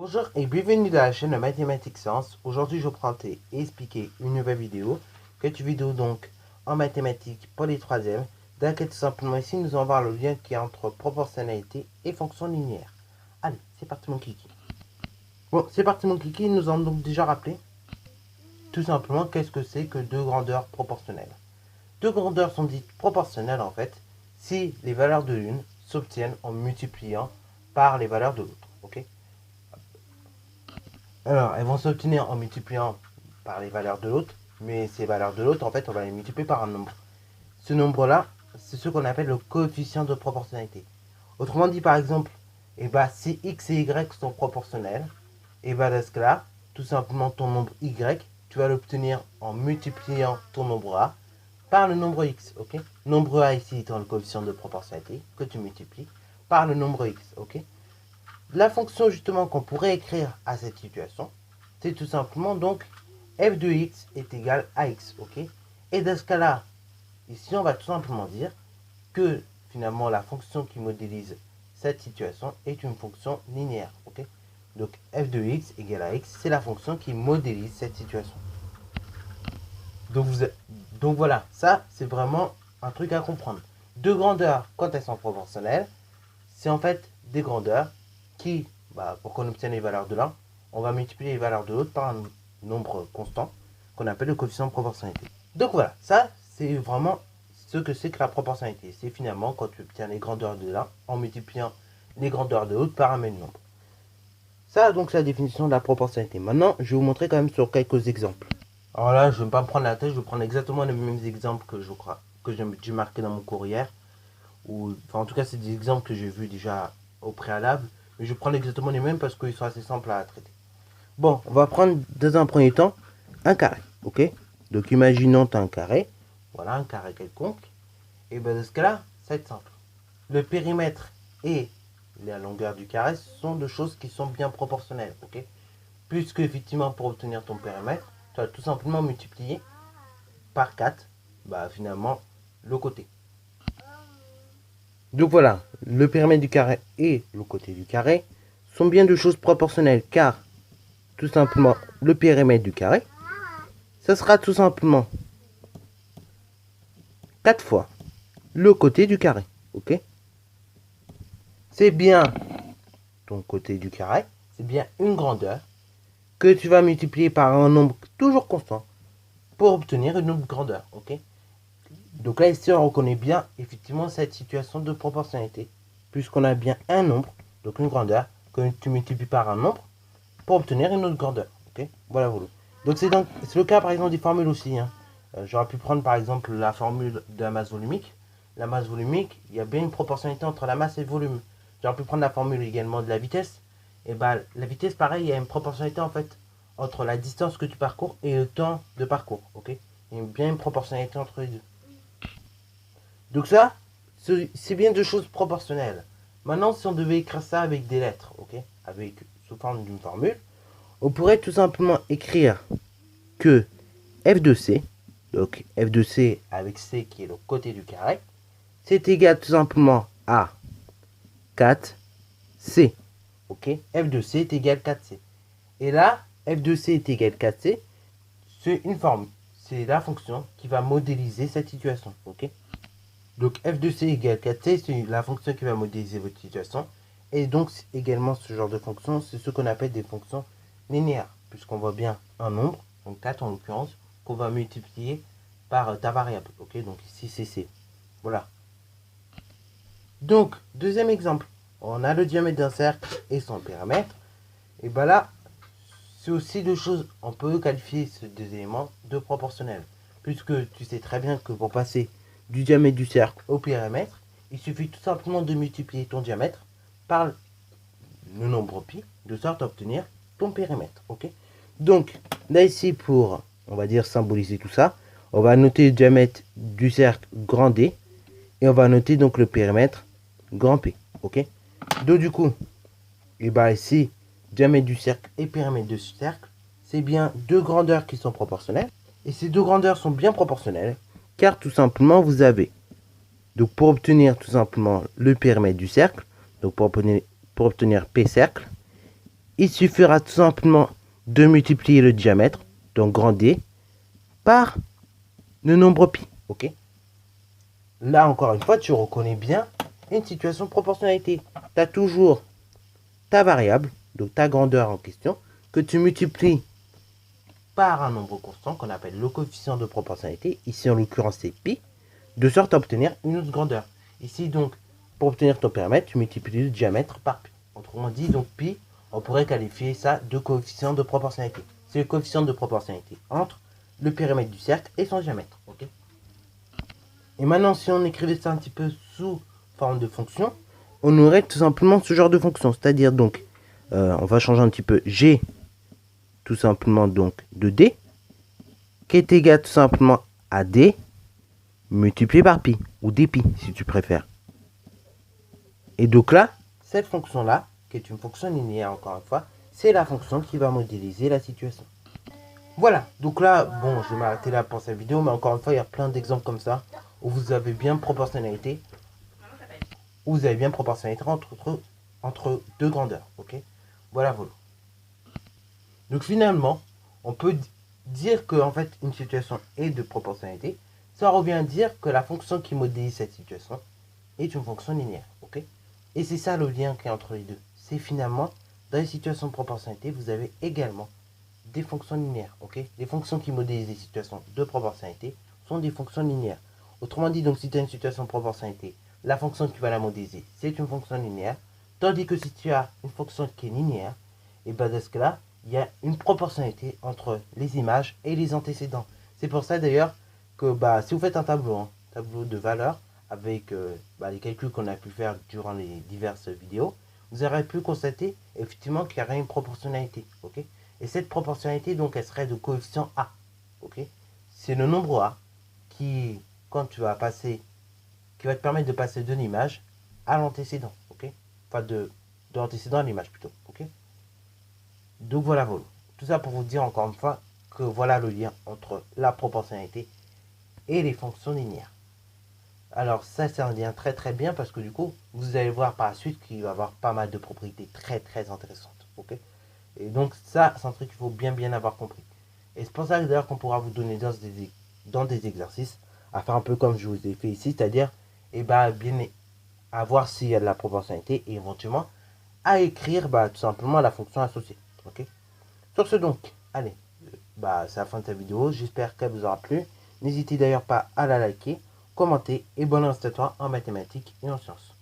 Bonjour et bienvenue dans la chaîne de Mathématiques Sciences. Aujourd'hui, je vais présenter et expliquer une nouvelle vidéo, donc en mathématiques pour les troisièmes, dans laquelle tout simplement ici nous allons voir le lien qui est entre proportionnalité et fonction linéaire. Allez, c'est parti mon kiki. Bon, c'est parti mon kiki, nous allons donc déjà rappeler tout simplement qu'est-ce que c'est que deux grandeurs proportionnelles. Deux grandeurs sont dites proportionnelles en fait si les valeurs de l'une s'obtiennent en multipliant par les valeurs de l'autre. Ok. Alors, elles vont s'obtenir en multipliant par les valeurs de l'autre, mais ces valeurs de l'autre, en fait, on va les multiplier par un nombre. Ce nombre-là, c'est ce qu'on appelle le coefficient de proportionnalité. Autrement dit, par exemple, si x et y sont proportionnels, dans ce cas-là, tout simplement ton nombre y, tu vas l'obtenir en multipliant ton nombre a par le nombre x, ok. Nombre a ici étant le coefficient de proportionnalité que tu multiplies par le nombre x, ok. La fonction justement qu'on pourrait écrire à cette situation, c'est tout simplement donc f de x est égal à x, ok. Et dans ce cas-là, ici on va tout simplement dire que finalement la fonction qui modélise cette situation est une fonction linéaire, ok. Donc f de x égale à x, c'est la fonction qui modélise cette situation. Donc voilà, ça c'est vraiment un truc à comprendre. Deux grandeurs, quand elles sont proportionnelles, c'est en fait des grandeurs qui, pour qu'on obtienne les valeurs de l'un, on va multiplier les valeurs de l'autre par un nombre constant qu'on appelle le coefficient de proportionnalité. Donc voilà, ça c'est vraiment ce que c'est que la proportionnalité. C'est finalement quand tu obtiens les grandeurs de l'un en multipliant les grandeurs de l'autre par un même nombre. Ça donc c'est la définition de la proportionnalité. Maintenant, je vais vous montrer quand même sur quelques exemples. Alors là, je ne vais pas me prendre la tête, je vais prendre exactement les mêmes exemples que j'ai marqué dans mon cours hier. En tout cas, c'est des exemples que j'ai vus déjà au préalable. Mais je vais prendre exactement les mêmes parce qu'ils sont assez simples à traiter. Bon, on va prendre dans un premier temps un carré, ok. Donc imaginons tu as un carré, voilà un carré quelconque. Et dans ce cas-là, ça va être simple. Le périmètre et la longueur du carré sont deux choses qui sont bien proportionnelles, ok. Puisque effectivement pour obtenir ton périmètre, tu vas tout simplement multiplier par 4, finalement, le côté. Donc voilà, le périmètre du carré et le côté du carré sont bien deux choses proportionnelles, car tout simplement le périmètre du carré, ça sera tout simplement 4 fois le côté du carré, ok. C'est bien ton côté du carré, c'est bien une grandeur que tu vas multiplier par un nombre toujours constant pour obtenir une autre grandeur, ok. Donc là ici on reconnaît bien effectivement cette situation de proportionnalité, puisqu'on a bien un nombre, donc une grandeur, que tu multiplies par un nombre pour obtenir une autre grandeur, ok. Voilà. Donc c'est le cas par exemple des formules aussi, hein. J'aurais pu prendre par exemple la formule de la masse volumique. La masse volumique, il y a bien une proportionnalité entre la masse et le volume. J'aurais pu prendre la formule également de la vitesse. La vitesse, pareil, il y a une proportionnalité en fait entre la distance que tu parcours et le temps de parcours, ok. Il y a bien une proportionnalité entre les deux. Donc ça, c'est bien deux choses proportionnelles. Maintenant, si on devait écrire ça avec des lettres, ok, sous forme d'une formule, on pourrait tout simplement écrire que f de c, donc f de c avec c qui est le côté du carré, c'est égal tout simplement à 4c. Ok, f de c est égal à 4c. Et là, f de c est égal à 4c, c'est une formule. C'est la fonction qui va modéliser cette situation. Ok. Donc f de c égale 4c, c'est la fonction qui va modéliser votre situation. Et donc également ce genre de fonction, c'est ce qu'on appelle des fonctions linéaires, puisqu'on voit bien un nombre, donc 4 en l'occurrence, qu'on va multiplier par ta variable. Ok, donc ici c'est c. Voilà. Donc, deuxième exemple, on a le diamètre d'un cercle et son périmètre. Et là, c'est aussi deux choses, on peut qualifier ces deux éléments de proportionnels, puisque tu sais très bien que pour passer du diamètre du cercle au périmètre, il suffit tout simplement de multiplier ton diamètre par le nombre pi, de sorte à obtenir ton périmètre, ok. Donc, là ici, pour, on va dire, symboliser tout ça, on va noter le diamètre du cercle grand D, et on va noter donc le périmètre grand P, ok. Donc du coup, ici, diamètre du cercle et périmètre du cercle, c'est bien deux grandeurs qui sont proportionnelles. Et ces deux grandeurs sont bien proportionnelles, car tout simplement, vous avez, donc pour obtenir tout simplement le périmètre du cercle, donc pour obtenir P cercle, il suffira tout simplement de multiplier le diamètre, donc grand D, par le nombre pi. Ok. Là, encore une fois, tu reconnais bien une situation de proportionnalité. Tu as toujours ta variable, donc ta grandeur en question, que tu multiplies par un nombre constant qu'on appelle le coefficient de proportionnalité. Ici, en l'occurrence, c'est pi, de sorte à obtenir une autre grandeur. Ici, donc, pour obtenir ton périmètre, tu multiplies le diamètre par pi. Autrement dit, donc pi, on pourrait qualifier ça de coefficient de proportionnalité. C'est le coefficient de proportionnalité entre le périmètre du cercle et son diamètre. Okay. Et maintenant, si on écrivait ça un petit peu sous forme de fonction, on aurait tout simplement ce genre de fonction. C'est-à-dire donc, on va changer un petit peu g, tout simplement donc de d, qui est égal tout simplement à d multiplié par pi, ou dpi si tu préfères. Et donc là, cette fonction-là, qui est une fonction linéaire encore une fois, c'est la fonction qui va modéliser la situation. Voilà, donc là, bon, je vais m'arrêter là pour cette vidéo, mais encore une fois, il y a plein d'exemples comme ça, où vous avez bien proportionnalité, entre deux grandeurs, ok. Voilà. Donc finalement, on peut dire que en fait, une situation est de proportionnalité. Ça revient à dire que la fonction qui modélise cette situation est une fonction linéaire, ok. Et c'est ça le lien qui est entre les deux. C'est finalement, dans les situations de proportionnalité, vous avez également des fonctions linéaires, ok. Les fonctions qui modélisent les situations de proportionnalité sont des fonctions linéaires. Autrement dit, donc si tu as une situation de proportionnalité, la fonction qui va la modéliser, c'est une fonction linéaire. Tandis que si tu as une fonction qui est linéaire, et bien dans ce cas-là, il y a une proportionnalité entre les images et les antécédents. C'est pour ça d'ailleurs que si vous faites un tableau, tableau de valeurs, avec les calculs qu'on a pu faire durant les diverses vidéos, vous aurez pu constater effectivement qu'il y aurait une proportionnalité. Okay. Et cette proportionnalité, donc, elle serait de coefficient A. Okay. C'est le nombre A qui, quand tu vas passer, qui va te permettre de passer de l'image à l'antécédent. Okay. Enfin, de l'antécédent à l'image plutôt. Okay. Donc voilà. Tout ça pour vous dire encore une fois que voilà le lien entre la proportionnalité et les fonctions linéaires. Alors ça, c'est un lien très très bien parce que du coup, vous allez voir par la suite qu'il va y avoir pas mal de propriétés très très intéressantes. Okay. Et donc ça, c'est un truc qu'il faut bien avoir compris. Et c'est pour ça d'ailleurs qu'on pourra vous donner dans des exercices à faire un peu comme je vous ai fait ici, c'est-à-dire bien à voir s'il y a de la proportionnalité et éventuellement à écrire tout simplement la fonction associée. Okay. Sur ce donc, allez, c'est la fin de cette vidéo. J'espère qu'elle vous aura plu. N'hésitez d'ailleurs pas à la liker, commenter et bonne reste à toi en mathématiques et en sciences.